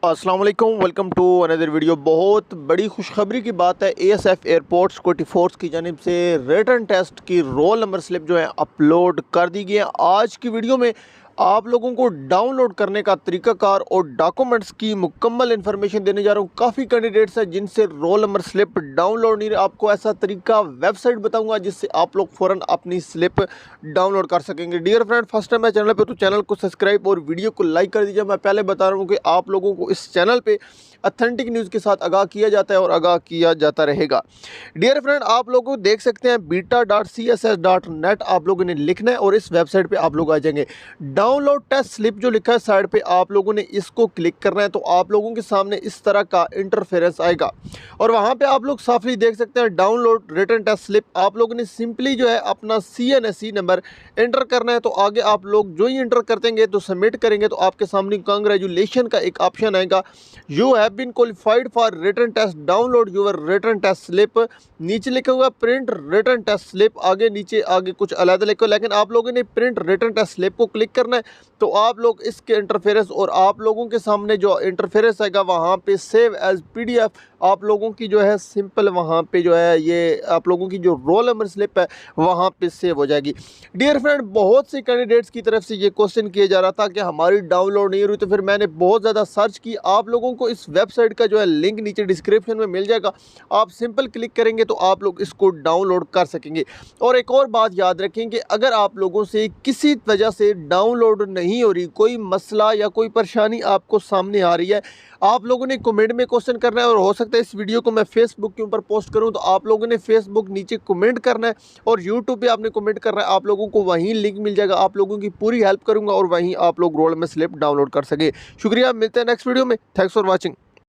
अस्सलाम वालेकुम, welcome to another video. बहुत बड़ी खुशखबरी की बात है, एएसएफ एयरपोर्ट्स कोटी फोर्स की जानिब से रिटन टेस्ट की रोल नंबर स्लिप जो है अपलोड कर दी गई है। आज की वीडियो में आप लोगों को डाउनलोड करने का तरीकाकार और डॉक्यूमेंट्स की मुकम्मल इन्फॉर्मेशन देने जा रहा हूँ। काफ़ी कैंडिडेट्स हैं जिनसे रोल नंबर स्लिप डाउनलोड नहीं, आपको ऐसा तरीका वेबसाइट बताऊंगा जिससे आप लोग फ़ौरन अपनी स्लिप डाउनलोड कर सकेंगे। डियर फ्रेंड, फर्स्ट टाइम है चैनल पे तो चैनल को सब्सक्राइब और वीडियो को लाइक कर दीजिए। मैं पहले बता रहा हूँ कि आप लोगों को इस चैनल पे ऑथेंटिक न्यूज़ के साथ आगाह किया जाता है और आगाह किया जाता रहेगा। डियर फ्रेंड, आप लोग देख सकते हैं beta.css.net आप लोगों ने लिखना है और इस वेबसाइट पे आप लोग आ जाएंगे। डाउनलोड टेस्ट स्लिप जो लिखा है साइड पे आप लोगों ने इसको क्लिक करना है तो आप लोगों के सामने इस तरह का इंटरफेरेंस आएगा और वहाँ पे आप लोग साफली देख सकते हैं डाउनलोड रिटन टेस्ट स्लिप। आप लोगों ने सिंपली जो है अपना CNSE नंबर एंटर करना है तो आगे आप लोग जो ही एंटर करतेंगे तो सबमिट करेंगे तो आपके सामने कांग्रेचुलेशन का एक ऑप्शन आएगा, you have been qualified for written test, download your written test slip. नीचे लिखा हुआ प्रिंट रिटन टेस्ट स्लिप, आगे नीचे आगे कुछ अलग लिखा, लेकिन आप लोगों ने प्रिंट रिटन टेस्ट स्लिप को क्लिक करना है तो आप लोग इसके इंटरफेरेंस और आप लोगों के सामने जो इंटरफेरेंस आएगा वहाँ पे सेव एज PDF आप लोगों की जो है सिंपल वहाँ पे जो है ये आप लोगों की जो रोल नंबर स्लिप है वहाँ पे सेव हो जाएगी। डियर फ्रेंड, बहुत से कैंडिडेट्स की तरफ से ये क्वेश्चन किया जा रहा था कि हमारी डाउनलोड नहीं हो रही, तो फिर मैंने बहुत ज़्यादा सर्च की। आप लोगों को इस वेबसाइट का जो है लिंक नीचे डिस्क्रिप्शन में मिल जाएगा, आप सिंपल क्लिक करेंगे तो आप लोग इसको डाउनलोड कर सकेंगे। और एक और बात याद रखें कि अगर आप लोगों से किसी वजह से डाउनलोड नहीं हो रही, कोई मसला या कोई परेशानी आपको सामने आ रही है, आप लोगों ने कमेंट में क्वेश्चन करना है और हो सकता है इस वीडियो को मैं फेसबुक के ऊपर पोस्ट करूं तो आप लोगों ने फेसबुक नीचे कमेंट करना है और यूट्यूब पे आपने कमेंट करना है। आप लोगों को वहीं लिंक मिल जाएगा, आप लोगों की पूरी हेल्प करूंगा और वहीं आप लोग रोल में स्लिप डाउनलोड कर सके। शुक्रिया, मिलते हैं नेक्स्ट वीडियो में। Thanks for watching.